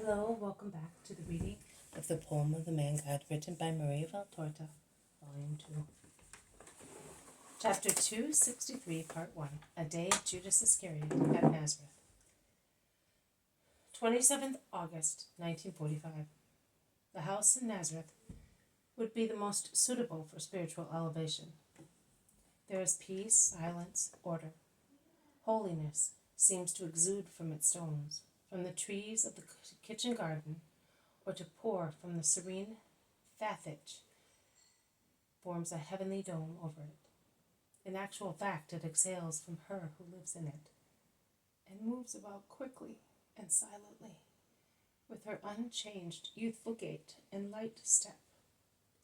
Hello, welcome back to the reading of the poem of the Man God, written by Maria Valtorta, Volume 2. Chapter 263, Part 1, A Day of Judas Iscariot at Nazareth. 27th August, 1945. The house in Nazareth would be the most suitable for spiritual elevation. There is peace, silence, order. Holiness seems to exude from its stones, from the trees of the kitchen garden, or to pour from the serene fathage forms a heavenly dome over it. In actual fact, it exhales from her who lives in it, and moves about quickly and silently, with her unchanged youthful gait and light step,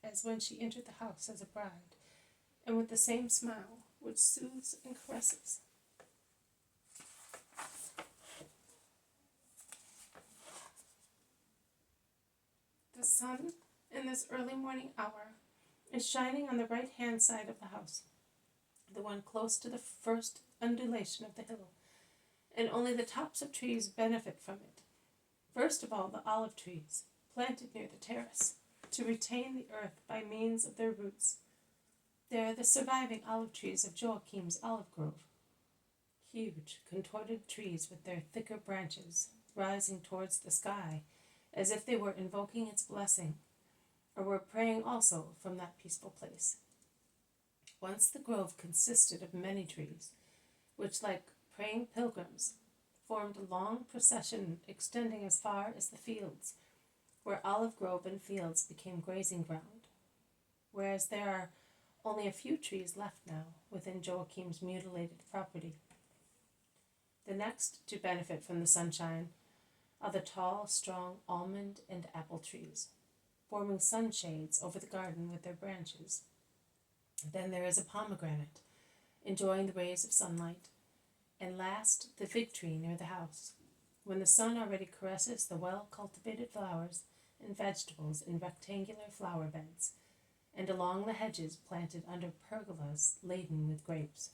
as when she entered the house as a bride, and with the same smile which soothes and caresses. The sun, in this early morning hour, is shining on the right-hand side of the house, the one close to the first undulation of the hill, and only the tops of trees benefit from it. First of all, the olive trees, planted near the terrace, to retain the earth by means of their roots. They are the surviving olive trees of Joachim's olive grove. Huge, contorted trees with their thicker branches rising towards the sky, as if they were invoking its blessing, or were praying also from that peaceful place. Once the grove consisted of many trees, which, like praying pilgrims, formed a long procession extending as far as the fields, where olive grove and fields became grazing ground, whereas there are only a few trees left now within Joachim's mutilated property. The next to benefit from the sunshine are the tall, strong almond and apple trees, forming sunshades over the garden with their branches. Then there is a pomegranate, enjoying the rays of sunlight, and last the fig tree near the house, when the sun already caresses the well-cultivated flowers and vegetables in rectangular flower beds, and along the hedges planted under pergolas laden with grapes.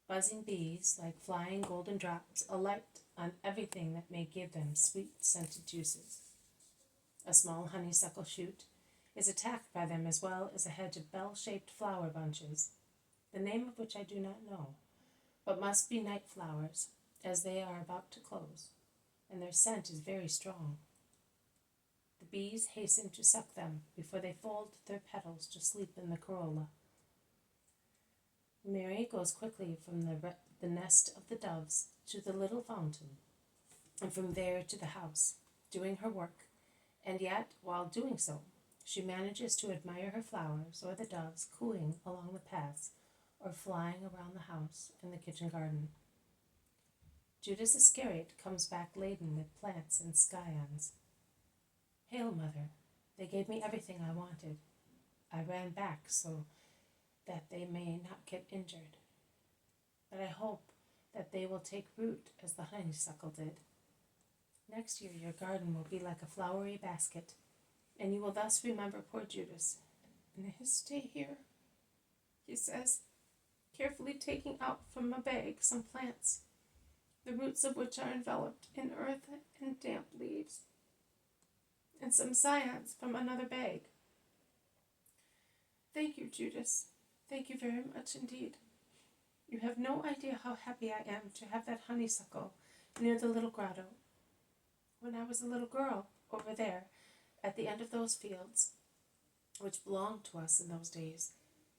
Buzzing bees, like flying golden drops, alight on everything that may give them sweet-scented juices. A small honeysuckle shoot is attacked by them, as well as a hedge of bell-shaped flower bunches, the name of which I do not know, but must be night flowers, as they are about to close, and their scent is very strong. The bees hasten to suck them before they fold their petals to sleep in the corolla. Mary goes quickly from the nest of the doves to the little fountain, and from there to the house, doing her work, and yet, while doing so, she manages to admire her flowers or the doves cooing along the paths or flying around the house and the kitchen garden. Judas Iscariot comes back laden with plants and scions. "Hail, Mother, they gave me everything I wanted. I ran back so that they may not get injured. But I hope that they will take root as the honeysuckle did. Next year your garden will be like a flowery basket, and you will thus remember poor Judas and his stay here," he says, carefully taking out from a bag some plants, the roots of which are enveloped in earth and damp leaves, and some scions from another bag. "Thank you, Judas. Thank you very much indeed. You have no idea how happy I am to have that honeysuckle near the little grotto. When I was a little girl, over there, at the end of those fields, which belonged to us in those days,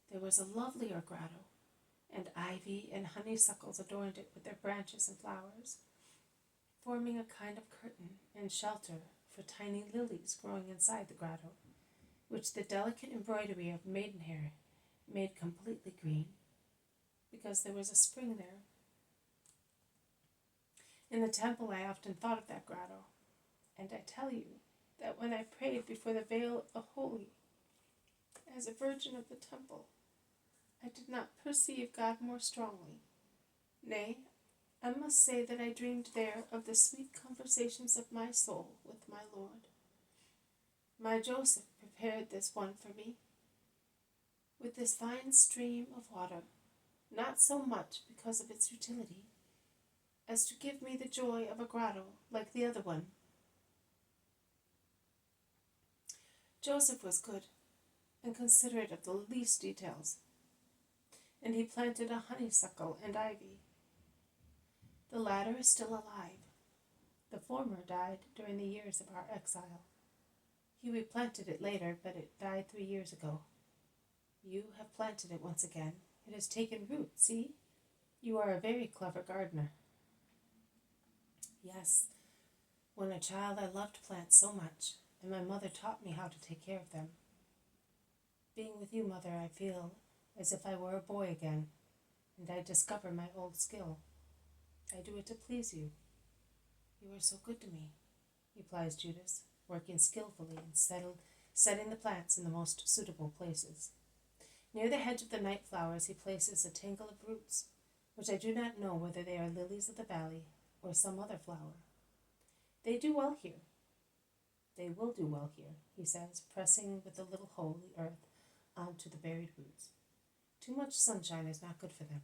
there was a lovelier grotto, and ivy and honeysuckles adorned it with their branches and flowers, forming a kind of curtain and shelter for tiny lilies growing inside the grotto, which the delicate embroidery of maidenhair made completely green, because there was a spring there. In the temple I often thought of that grotto, and I tell you that when I prayed before the veil of the holy, as a virgin of the temple, I did not perceive God more strongly. Nay, I must say that I dreamed there of the sweet conversations of my soul with my Lord. My Joseph prepared this one for me, with this fine stream of water, not so much because of its utility, as to give me the joy of a grotto like the other one, Joseph was good and considerate of the least details, and he planted a honeysuckle and ivy. The latter is still alive. The former died during the years of our exile. He replanted it later, but it died 3 years ago. You have planted it once again. It has taken root, see? You are a very clever gardener. Yes, when a child I loved plants so much, and my mother taught me how to take care of them. Being with you, Mother, I feel as if I were a boy again, and I discover my old skill. I do it to please you. You are so good to me, replies Judas, working skillfully and setting the plants in the most suitable places. Near the hedge of the night flowers he places a tangle of roots, which I do not know whether they are lilies of the valley or some other flower. They do well here. They will do well here, he says, pressing with a little hoe the earth onto the buried roots. Too much sunshine is not good for them.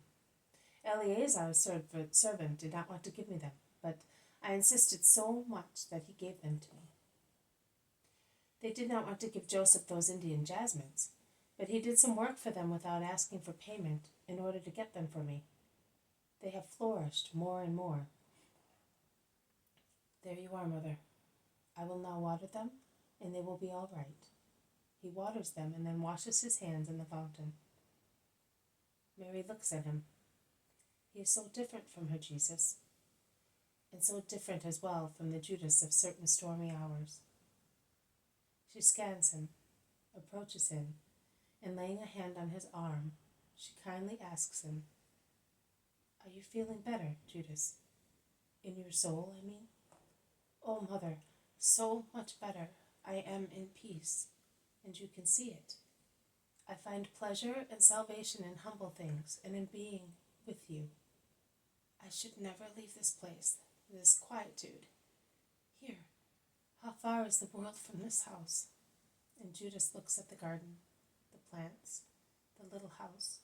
Eleazar's servant did not want to give me them, but I insisted so much that he gave them to me. They did not want to give Joseph those Indian jasmines, but he did some work for them without asking for payment in order to get them for me. They have flourished more and more. There you are, Mother. I will now water them, and they will be all right. He waters them and then washes his hands in the fountain. Mary looks at him. He is so different from her Jesus, and so different as well from the Judas of certain stormy hours. She scans him, approaches him, and laying a hand on his arm, she kindly asks him, Are you feeling better, Judas? In your soul, I mean? Oh, Mother, so much better. I am in peace, and you can see it. I find pleasure and salvation in humble things and in being with you. I should never leave this place, this quietude. Here, how far is the world from this house? And Judas looks at the garden, the plants, the little house.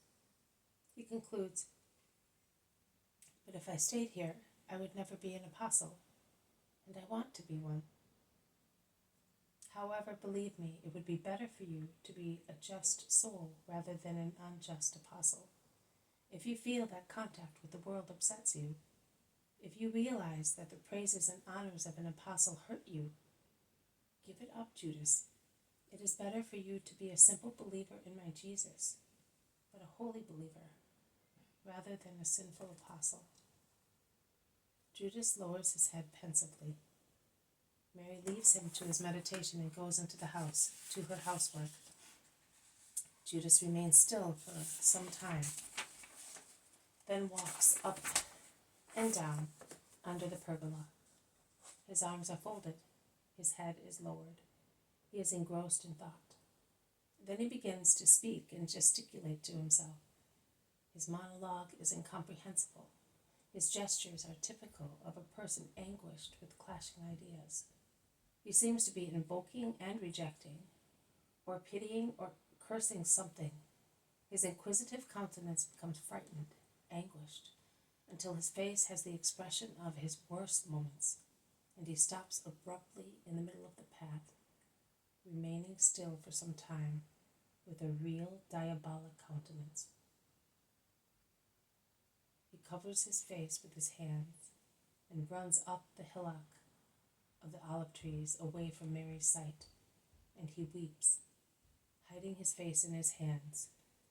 He concludes, But if I stayed here, I would never be an apostle, and I want to be one. However, believe me, it would be better for you to be a just soul rather than an unjust apostle. If you feel that contact with the world upsets you, if you realize that the praises and honors of an apostle hurt you, give it up, Judas. It is better for you to be a simple believer in my Jesus, but a holy believer, rather than a sinful apostle. Judas lowers his head pensively. Mary leaves him to his meditation and goes into the house, to her housework. Judas remains still for some time, then walks up and down under the pergola. His arms are folded, his head is lowered. He is engrossed in thought. Then he begins to speak and gesticulate to himself. His monologue is incomprehensible. His gestures are typical of a person anguished with clashing ideas. He seems to be invoking and rejecting, or pitying or cursing something. His inquisitive countenance becomes frightened, anguished, until his face has the expression of his worst moments, and he stops abruptly in the middle of the path, remaining still for some time with a real diabolic countenance. He covers his face with his hands and runs up the hillock of the olive trees away from Mary's sight, and he weeps, hiding his face in his hands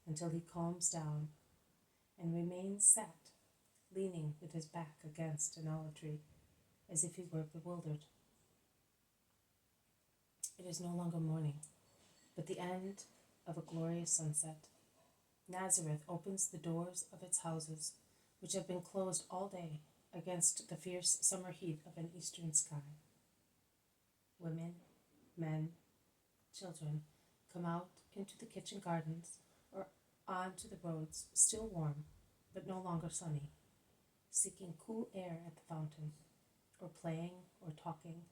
until he calms down and remains sat, leaning with his back against an olive tree, as if he were bewildered. It is no longer morning, but the end of a glorious sunset. Nazareth opens the doors of its houses, which have been closed all day against the fierce summer heat of an eastern sky. Women, men, children come out into the kitchen gardens or onto the roads, still warm, but no longer sunny, seeking cool air at the fountain, or playing or talking,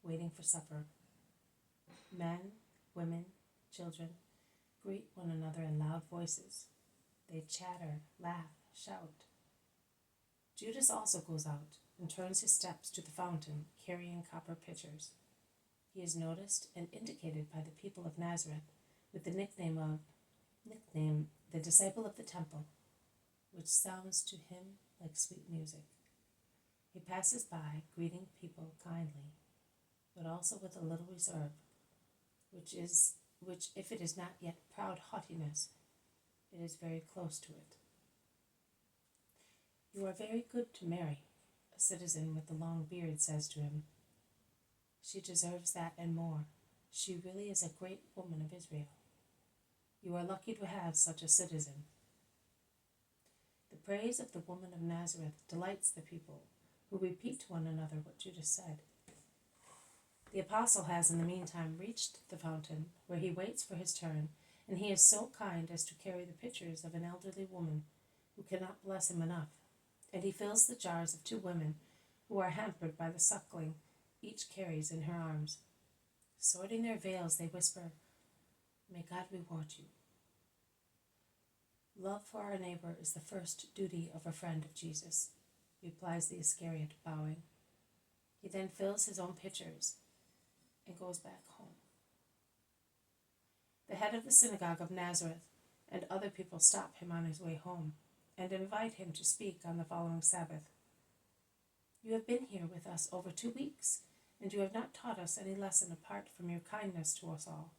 waiting for supper. Men, women, children greet one another in loud voices. They chatter, laugh, shout. Judas also goes out and turns his steps to the fountain, carrying copper pitchers. He is noticed and indicated by the people of Nazareth with the nickname the disciple of the temple, which sounds to him like sweet music. He passes by, greeting people kindly, but also with a little reserve, which if it is not yet proud haughtiness, it is very close to it. "You are very good to Mary," a citizen with a long beard says to him. "She deserves that and more. She really is a great woman of Israel. You are lucky to have such a citizen." The praise of the woman of Nazareth delights the people, who repeat to one another what Judas said. The apostle has in the meantime reached the fountain, where he waits for his turn, and he is so kind as to carry the pitchers of an elderly woman who cannot bless him enough, and he fills the jars of 2 women who are hampered by the suckling each carries in her arms. Sorting their veils, they whisper, "May God reward you." "Love for our neighbor is the first duty of a friend of Jesus," replies the Iscariot, bowing. He then fills his own pitchers and goes back home. The head of the synagogue of Nazareth and other people stop him on his way home and invite him to speak on the following Sabbath. "You have been here with us over 2 weeks, and you have not taught us any lesson apart from your kindness to us all,"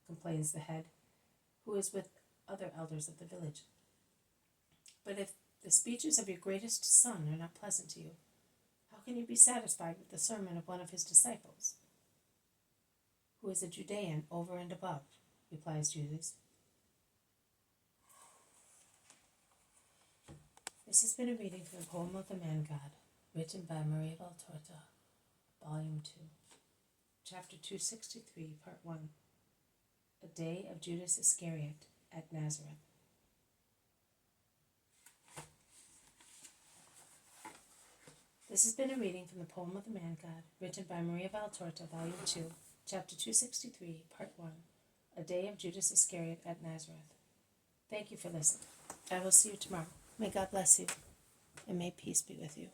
complains the head, who is with other elders of the village. "But if the speeches of your greatest son are not pleasant to you, how can you be satisfied with the sermon of one of his disciples, who is a Judean over and above?" replies Judas. This has been a reading from the poem of the Man God, written by Maria Valtorta, Volume 2, Chapter 263, Part 1, A Day of Judas Iscariot at Nazareth. This has been a reading from the poem of the Man God, written by Maria Valtorta, Volume 2, Chapter 263, Part 1, A Day of Judas Iscariot at Nazareth. Thank you for listening. I will see you tomorrow. May God bless you, and may peace be with you.